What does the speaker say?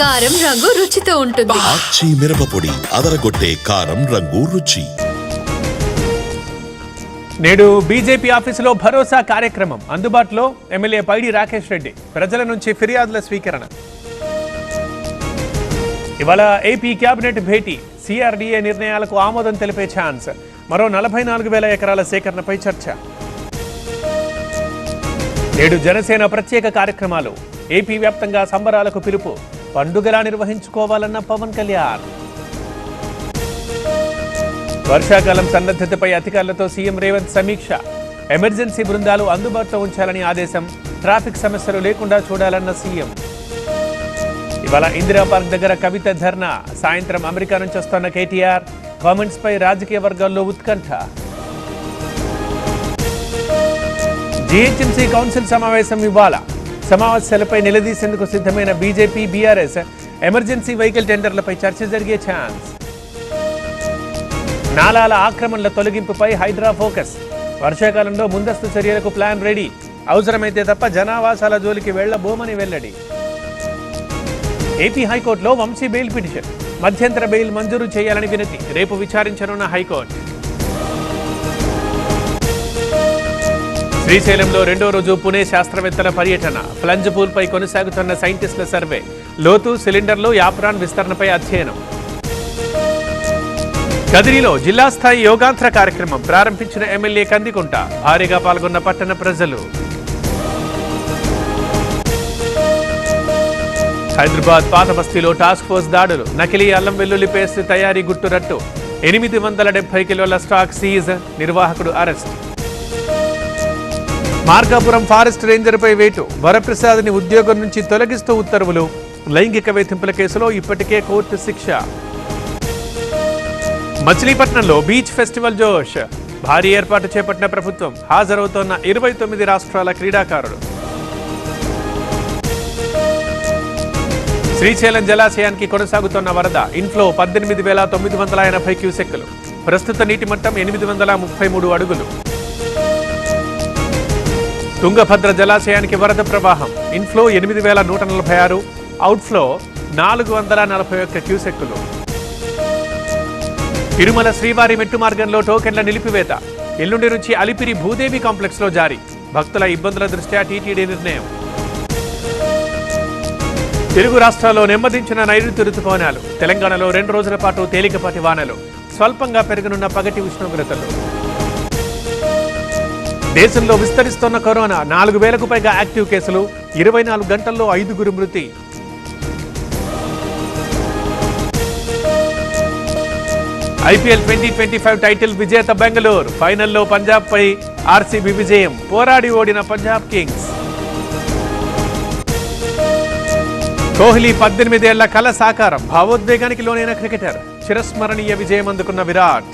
కారం రంగు రుచితో ఉంటుంది. ఆచి మిరపపొడి అదరగొట్టే కారం రంగు రుచి. నేడు బీజేపీ ఆఫీసులో భరోసా కార్యక్రమం. అందుబాటులో ఎమ్మెల్యే పైడి రాకేష్ రెడ్డి. ప్రజల నుంచి ఫిర్యాదుల స్వీకరణ. ఇవాళ ఏపీ కేబినెట్ భేటీ. సిఆర్డీఏ నిర్ణయాలకు ఆమోదం తెలిపే ఛాన్స్. మరో 44,000 ఎకరాల సేకరణపై చర్చ. నేడు జనసేన ప్రత్యేక కార్యక్రమాలు. ఏపీ వ్యాప్తంగా సంబరాలకు పిలుపు. పండుగలా నిర్వహించుకోవాలన్న పవన్ కళ్యాణ్. వర్షాకాలం సన్నద్ధతపై అధికారులతో సీఎం రేవంత్ సమీక్ష. ఎమర్జెన్సీ బృందాలు అందుబాటులో ఉంచాలని ఆదేశం. ట్రాఫిక్ సమస్యలు లేకుండా చూడాలన్న సీఎం. ఇవాళ ఇందిరా పార్క్ దగ్గర కవిత ధర్నా. సాయంత్రం అమెరికా నుంచి వస్తున్న కేటీఆర్. కామెంట్స్ పై రాజకీయ వర్గాల్లో ఉత్కంఠ. జీహెచ్ఎంసీ కౌన్సిల్ సమావేశం ఇవాళ. సమావేశాలపై నిలదీసేందుకు సిద్ధమైన బీజేపీ, బీఆర్ఎస్. ఎమర్జెన్సీ వెహికల్ టెండర్లపై చర్చ జరిగే ఛాన్స్. నాలాల ఆక్రమణల తొలగింపుపై హైడ్రా ఫోకస్. వర్షాకాలంలో ముందస్తు చర్యలకు ప్లాన్ రెడీ. అవసరమైతే తప్ప జనావాసాల జోలికి వెళ్లబోమని వెల్లడి. ఏపీ హైకోర్టులో వంశీ బెయిల్ పిటిషన్. మధ్యంతర బెయిల్ మంజూరు చేయాలని వినతి. రేపు విచారించనున్న హైకోర్టు. శ్రీశైలంలో రెండో రోజు పుణె శాస్త్రవేత్తల పర్యటన. ఫ్లంజ్ పూల్పై కొనసాగుతున్న సైంటిస్టుల సర్వే. లోతు, సిలిండర్లు, యాప్రాన్ విస్తరణపై అధ్యయనం. కదిరిలో జిల్లా స్థాయి యోగాంధ్ర కార్యక్రమం ప్రారంభించిన ఎమ్మెల్యే కందికుంట. భారీగా పాల్గొన్న పట్టణ ప్రజలు. హైదరాబాద్ పాత బస్తీలో టాస్క్ ఫోర్స్ దాడులు. నకిలీ అల్లం వెల్లుల్లి పేస్ట్ తయారీ గుట్టురట్టు. 870 కిలోల స్టాక్ సీజ్. నిర్వాహకుడు అరెస్ట్. మార్కాపురం ఫారెస్ట్ రేంజర్పై వేటు. వరప్రసాద్ని ఉద్యోగం నుంచి తొలగిస్తూ ఉత్తర్వులు. లైంగిక వేధింపుల కేసులో ఇప్పటికే కోర్టు శిక్ష. మచిలీపట్నంలో బీచ్ ఫెస్టివల్ జోష్. భారీ ఏర్పాటు చేపట్టిన ప్రభుత్వం. హాజరవుతోన్న 29 రాష్ట్రాల క్రీడాకారులు. శ్రీశైలం జలాశయానికి కొనసాగుతున్న వరద. ఇన్ఫ్లో 18,980 క్యూసెక్కులు. ప్రస్తుత నీటి మట్టం 833 అడుగులు. తుంగభద్ర జలాశయానికి వరద ప్రవాహం. Inflow 8,146, outflow 441 క్యూసెక్కులు. తిరుమల శ్రీవారి మెట్టు మార్గంలో టోకెన్ల నిలిపివేత. ఎల్లుండి నుంచి అలిపిరి భూదేవి కాంప్లెక్స్ లో జారీ. భక్తుల ఇబ్బందుల దృష్ట్యా టీటీడీ నిర్ణయం. తెలుగు రాష్ట్రాల్లో నెమ్మదించిన నైరుతి రుతుపవనాలు. తెలంగాణలో 2 రోజుల పాటు తేలికపాటి వానలు. స్వల్పంగా పెరగనున్న పగటి ఉష్ణోగ్రతలు. దేశంలో విస్తరిస్తున్న కరోనా. 4,000కు పైగా యాక్టివ్ కేసులు. 24 గంటల్లో 5 మృతి. ఐపీఎల్ 2025 టైటిల్ విజేత బెంగళూరు. ఫైనల్లో పంజాబ్ పై ఆర్సీబీ విజయం. పోరాడి ఓడిన పంజాబ్ కింగ్స్. కోహ్లీ 18 ఏళ్ల కల సాకారం. భావోద్వేగానికి లోనైన క్రికెటర్. చిరస్మరణీయ విజయం అందుకున్న విరాట్.